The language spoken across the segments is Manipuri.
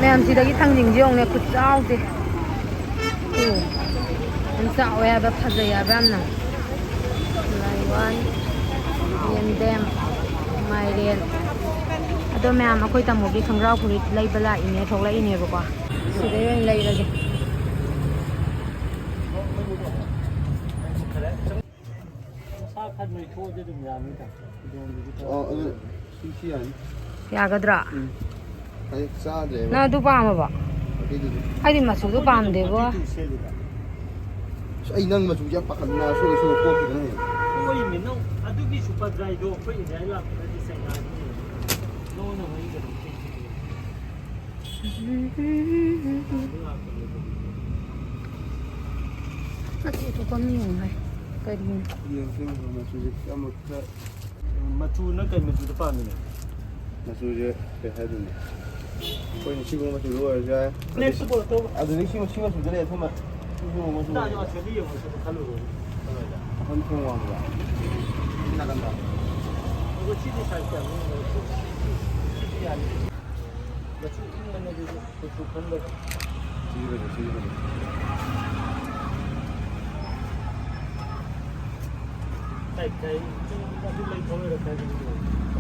ꯃꯌꯥꯝꯁꯤꯗꯒꯤ ꯊꯥꯡꯖꯤꯡꯁꯤ ꯌꯦꯡꯉꯨꯅꯦ ꯈꯨꯠꯆꯥꯎꯁꯦ ꯌꯥꯝ ꯆꯥꯎꯋꯦ ꯍꯥꯏꯕ ꯐꯖꯩ ꯍꯥꯏꯕ ꯌꯥꯝꯅ ꯂꯥꯏꯋꯥꯟ ꯌꯦꯟꯗꯦꯝ ꯃꯥꯏꯔꯦꯟ ꯑꯗꯣ ꯃꯌꯥꯝ ꯑꯩꯈꯣꯏ ꯇꯥꯃꯣꯒꯤ ꯈꯣꯡꯒ꯭ꯔꯥꯎ ꯐꯨꯔꯤꯠ ꯂꯩꯕ ꯂꯥꯛꯏꯅꯦ ꯊꯣꯛꯂꯛꯏꯅꯦꯕꯀꯣ ꯁꯤꯗꯩ ꯑꯣꯏꯅ ꯂꯩꯔꯒꯦ ꯌꯥꯒꯗ꯭ꯔꯥ ꯅꯪ ꯑꯗꯨ ꯄꯥꯝꯃꯕ ꯑꯩꯗꯤ ꯃꯆꯨꯗꯣ ꯄꯥꯝꯗꯦꯕꯣ ꯑꯩ ꯅꯪ ꯃꯆꯨ ꯌꯥꯝ ꯄꯥꯈꯠꯅ ꯁꯣꯏ ꯀꯣꯛꯈꯤꯗꯅ ꯍꯣꯏꯅꯦ ꯅꯪ ꯑꯗꯨꯒꯤ ꯁꯨꯄꯔ ꯗ꯭ꯔꯥꯏꯗꯣ ꯑꯩꯈꯣꯏ ꯏꯟꯗꯤꯌꯥ ꯂꯥꯛꯄꯗꯗꯤ ꯆꯩꯅꯥꯒꯤ ꯅꯣꯡꯅ ꯍꯩꯒꯅꯤ ꯃꯆꯨꯅ ꯀꯩ ꯃꯆꯨꯗ ꯄꯥꯝꯃꯤꯅꯦ ꯃꯆꯨꯁꯦ ꯀꯩ ꯍꯥꯏꯗꯣꯏꯅꯣ ꯑꯩꯈꯣꯏꯅ ꯁꯤꯒꯨꯝꯕ ꯃꯆꯨꯗ ꯑꯣꯏꯔꯁꯨ ꯌꯥꯏ ꯑꯗꯨꯗꯒꯤ ꯁꯤ ꯃꯆꯨꯗ ꯂꯩ ꯊꯨꯝꯕ ꯑꯍꯟ ꯊꯣꯡ ꯋꯥꯡꯕ ꯅꯥꯀꯟꯗ ꯁꯤꯗꯤ ꯁꯥꯏꯖ ꯌꯥꯅꯤ ꯃꯆꯨ ꯏꯪꯕꯅꯗꯤ ꯃꯆꯨ ꯈꯟꯕꯗ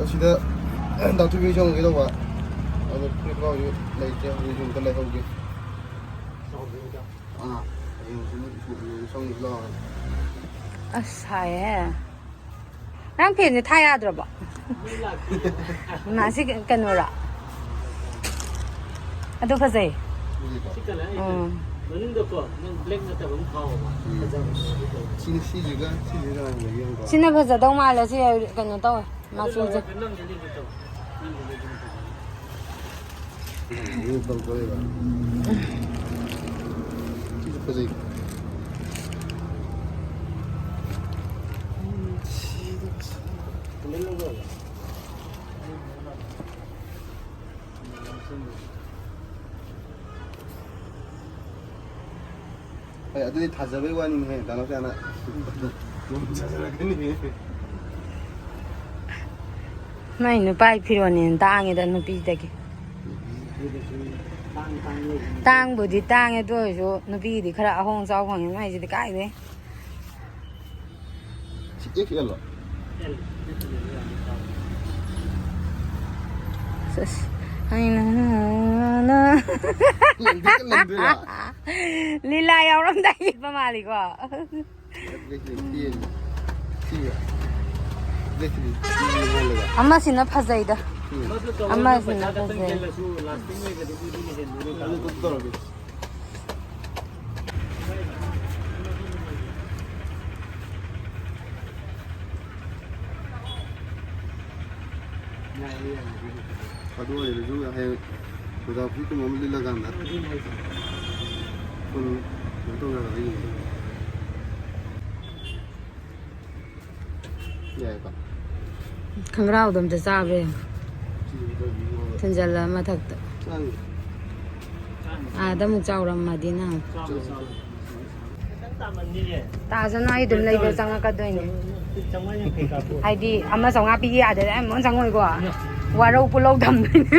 ꯑꯁꯤꯗ ꯗꯥꯛꯇꯔꯒꯤ ꯆꯪꯒꯦ ꯇꯧꯕ ꯑꯗꯣ ꯐꯨꯔꯤꯠ ꯂꯩꯇꯦ ꯍꯧꯖꯤꯛ ꯑꯝꯇ ꯂꯩꯍꯧꯒꯦ ꯑꯁ ꯁꯥꯏꯌꯦ ꯅꯪ ꯐꯦꯟꯁꯦ ꯊꯥ ꯌꯥꯗ꯭ꯔꯕꯣ ꯃꯥꯁꯤ ꯀꯩꯅꯣꯔꯥ ꯑꯗꯨ ꯐꯖꯩ ꯃꯅꯨꯡꯗꯀꯣ ꯅꯪ ꯕ꯭ꯂꯦꯛ ꯅꯠꯇꯕ ꯑꯃ ꯊꯥꯎꯕ ꯁꯤꯅ ꯐꯖꯗꯧ ꯃꯥꯜꯂꯦ ꯁꯤ ꯀꯩꯅꯣ ꯇꯧꯋꯦ ꯃꯆꯨꯁꯦ ꯐꯖꯩ ꯑꯗꯨꯗꯤ ꯊꯥꯖꯕꯩ ꯋꯥꯅꯤꯍꯦ ꯗꯥꯅꯣꯁꯌꯥꯅ ꯃꯥꯏ ꯅꯨꯄꯥꯒꯤ ꯐꯤꯔꯣꯜꯅꯦꯅ ꯇꯥꯡꯉꯦꯗ ꯅꯨꯄꯤꯗꯒꯤ ꯇꯥꯡꯕꯨꯗꯤ ꯇꯥꯡꯉꯦ ꯑꯗꯨ ꯑꯣꯏꯔꯁꯨ ꯅꯨꯄꯤꯒꯤꯗꯤ ꯈꯔ ꯑꯍꯣꯡ ꯑꯆꯥꯎ ꯐꯪꯉꯦ ꯃꯥꯏꯁꯤꯗꯤ ꯀꯥꯏꯗꯦ ꯂꯤꯂꯥ ꯌꯥꯎꯔꯝꯗꯥꯏ ꯌꯦꯛꯄ ꯃꯥꯜꯂꯤꯀꯣ ꯑꯃꯁꯤꯅ ꯐꯖꯩꯗ ꯑꯃꯁꯤꯅ ꯐꯖꯩ ꯑꯗꯨ ꯑꯣꯏꯔꯁꯨ ꯍꯌꯦꯡ ꯑꯣꯖꯥ ꯐꯨꯔꯤꯠꯀꯨꯝꯕ ꯑꯃ ꯂꯤꯠꯂꯀꯥꯟꯗ ꯀꯩꯅꯣ ꯇꯧꯅꯔꯒ ꯌꯥꯏꯀꯣ ꯈꯪꯒ꯭ꯔꯥꯎꯗꯣ ꯑꯝꯇ ꯆꯥꯕ ꯊꯤꯟꯖꯜꯂ ꯃꯊꯛꯇ ꯑꯥꯗ ꯑꯃꯨꯛ ꯆꯥꯎꯔꯝꯃꯗꯤ ꯅꯪ ꯇꯥꯖꯅ ꯑꯩ ꯑꯗꯨꯝ ꯂꯩꯕ ꯆꯪꯉꯛꯀꯗꯣꯏꯅꯦ ꯍꯥꯏꯗꯤ 1,500 ꯄꯤꯒꯦ ꯌꯥꯗꯦꯗ ꯑꯩ ꯑꯃꯨꯛ ꯆꯪꯉꯣꯏꯀꯣ ꯋꯥꯔꯧ ꯄꯨꯂꯧ ꯊꯝꯗꯣꯏꯅꯦ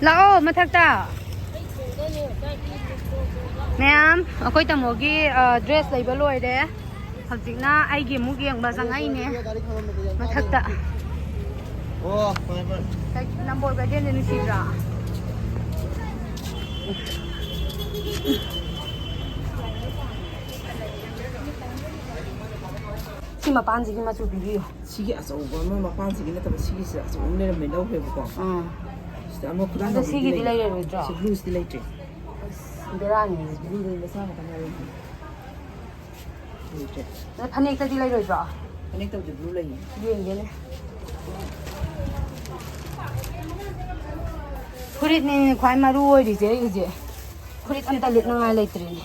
ꯂꯥꯛꯑꯣ ꯃꯊꯛꯇ ꯃꯌꯥꯝ ꯑꯩꯈꯣꯏ ꯇꯥꯃꯣꯒꯤ ꯗ꯭ꯔꯦꯁ ꯂꯩꯕ ꯂꯣꯏꯔꯦ ꯍꯧꯖꯤꯛꯅ ꯑꯩꯒꯤ ꯑꯃꯨꯛ ꯌꯦꯡꯕ ꯆꯪꯉꯛꯏꯅꯦ ꯃꯊꯛꯇ ꯅꯝꯕꯣꯜ ꯒꯥꯔꯗꯦꯟꯁꯦ ꯅꯨꯡꯁꯤꯗ꯭ꯔꯥ ꯁꯤ ꯃꯄꯥꯟꯁꯤꯒꯤ ꯃꯆꯨ ꯄꯤꯕꯤꯌꯨ 시기 아저거 뭐 마판시기 나타나 시기 아저 오늘은 맨날 해보고 진짜 아무 그런 근데 시기도 레이러죠 블루스 레이트 베라니 블루 메사가 가나요 이제 나 파닉까지 레이러죠 커넥터도 블루 레이 얘는 프리트는 과일 마루 어디지 이제 프리트 안다 릿능아 레이트리니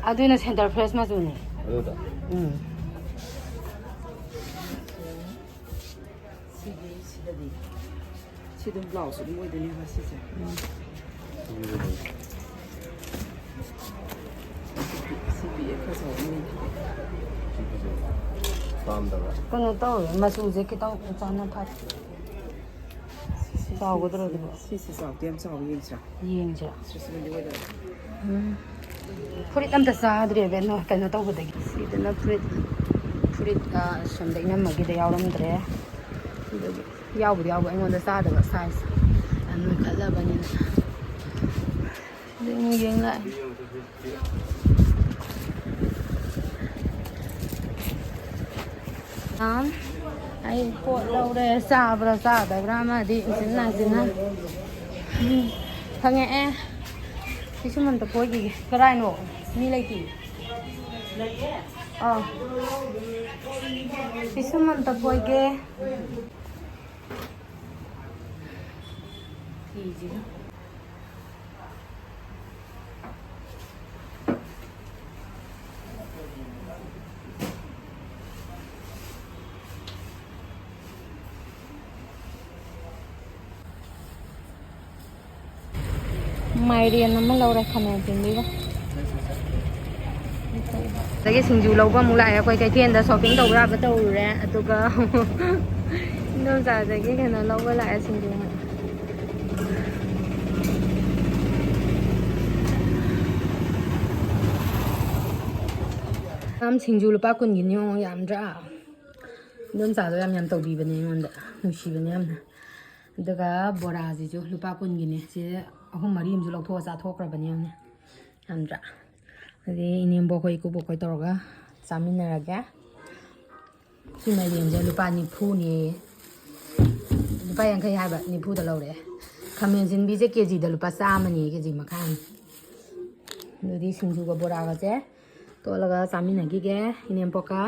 아두는 센터 프레스 맞으니. 시기 시다디 시든 블라우스 뭐 되냐 하시죠. 시비에 가서 오는 다음다가. 그는 또 마수제 기타 자나 파. 싸우고들어도 시시서 điểm sao yinsa. ying자. 시스는 이거다. 프릿 암다 싸드려 벤노 그는 또 보다. 시드나 프릿 som데 이나 먹이데 야오름드레. 야오부리 야오 아이몬데 싸다가 사이즈. 안 칼라바니나. ning yeng lại. Đó. Ai cuộn đâu đây xa đấy mà đi chính là thằng nghe thì chúng mình tập cuối gì cái này nổ mi lấy gì thì chúng mình tập cuối kia thì gì mày riêng nó mới lâu đây không em tiền đi đâu. Cái sinh dù lâu quá muốn lại quay cái tiền đã shopping đầu ra bắt đầu rồi tụi cơ đâu giờ cái nó lâu quá lại sinh dù am sinh dù lupa kun gini mo yam ra đâu giờ tôi yam tàu đi bên này mà nó xí bên yam daga bora ji jo lupa kun gini je ahum mari am ju lok tho sa thok ra bani am ne amra ade inim bo khoi ko bo khoi toroga samin na raga si mai lim je lupa ni phu ni lupa yang khai hai ba ni phu da lo de khamen sin bi je kg da lupa sa ma ni kg ma khan no di singju ga bora ga je to laga samin na gi ge inim poka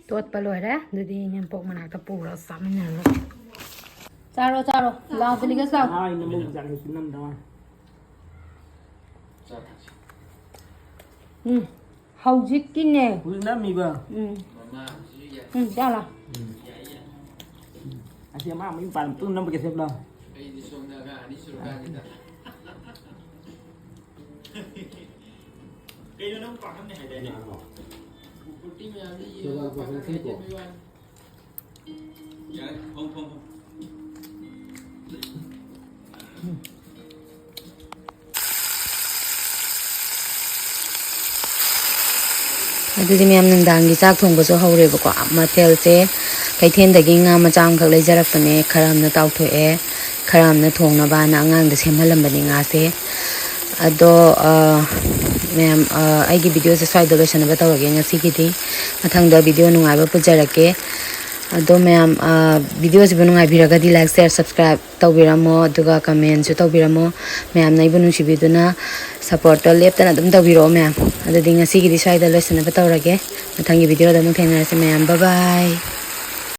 tuột pa loi đấy, rồi đi nhầm bột mà nãy tập bù rồi sắm này rồi. Charo, lao tới cái sao? Ai nó mùng dạng thì năm đâu. Hầu gì kinh nè. Uống năm mì bơ. Sao là? Anh xem mà mình bàn tôi năm cái xem đâu. Cái nó còn cái này đây nè. ꯑꯗꯨꯗꯤ ꯃꯌꯥꯝ ꯅꯨꯡꯗꯥꯡꯒꯤ ꯆꯥꯛ ꯊꯣꯡꯕꯁꯨ ꯍꯧꯔꯦꯕꯀꯣ ꯃꯊꯦꯜꯁꯦ ꯀꯩꯊꯦꯜꯗꯒꯤ ꯉꯥ ꯃꯆꯥ ꯑꯃꯈꯛ ꯂꯩꯖꯔꯛꯄꯅꯦ ꯈꯔ ꯑꯃꯅ ꯇꯥꯎꯊꯣꯛꯑꯦ ꯈꯔ ꯑꯃꯅ ꯊꯣꯡꯅꯕꯅ ꯑꯉꯥꯡꯗ ꯁꯦꯝꯍꯜꯂꯝꯕꯅꯤ ꯉꯥꯁꯦ ꯑꯗꯣ ꯃꯌꯥꯝ ꯑꯩꯒꯤ ꯚꯤꯗꯤꯑꯣꯁꯦ ꯁ꯭ꯋꯥꯏꯗ ꯂꯣꯏꯁꯟꯅꯕ ꯇꯧꯔꯒꯦ ꯉꯁꯤꯒꯤꯗꯤ ꯃꯊꯪꯗ ꯚꯤꯗꯤꯑꯣ ꯅꯨꯡꯉꯥꯏꯕ ꯄꯨꯖꯔꯛꯀꯦ ꯑꯗꯣ ꯃꯌꯥꯝ ꯚꯤꯗꯤꯑꯣꯁꯤꯕꯨ ꯅꯨꯡꯉꯥꯏꯕꯤꯔꯒꯗꯤ ꯂꯥꯏꯛ ꯁꯦꯌꯔ ꯁꯕꯁꯀ꯭ꯔꯥꯏꯕ ꯇꯧꯕꯤꯔꯝꯃꯣ ꯑꯗꯨꯒ ꯀꯃꯦꯟꯁꯨ ꯇꯧꯕꯤꯔꯝꯃꯣ ꯃꯌꯥꯝꯅ ꯑꯩꯕꯨ ꯅꯨꯡꯁꯤꯕꯤꯗꯨꯅ ꯁꯞꯄꯣꯔꯠꯇꯣ ꯂꯦꯞꯇꯅ ꯑꯗꯨꯝ ꯇꯧꯕꯤꯔꯛꯑꯣ ꯃꯌꯥꯝ ꯑꯗꯨꯗꯤ ꯉꯁꯤꯒꯤꯗꯤ ꯁ꯭ꯋꯥꯏꯗ ꯂꯣꯏꯁꯟꯅꯕ ꯇꯧꯔꯒꯦ ꯃꯊꯪꯒꯤ ꯚꯤꯗꯤꯑꯣꯗ ꯑꯃꯨꯛ ꯊꯦꯡꯅꯔꯁꯤ ꯃꯌꯥꯝ ꯕꯥꯏ ꯕꯥꯏ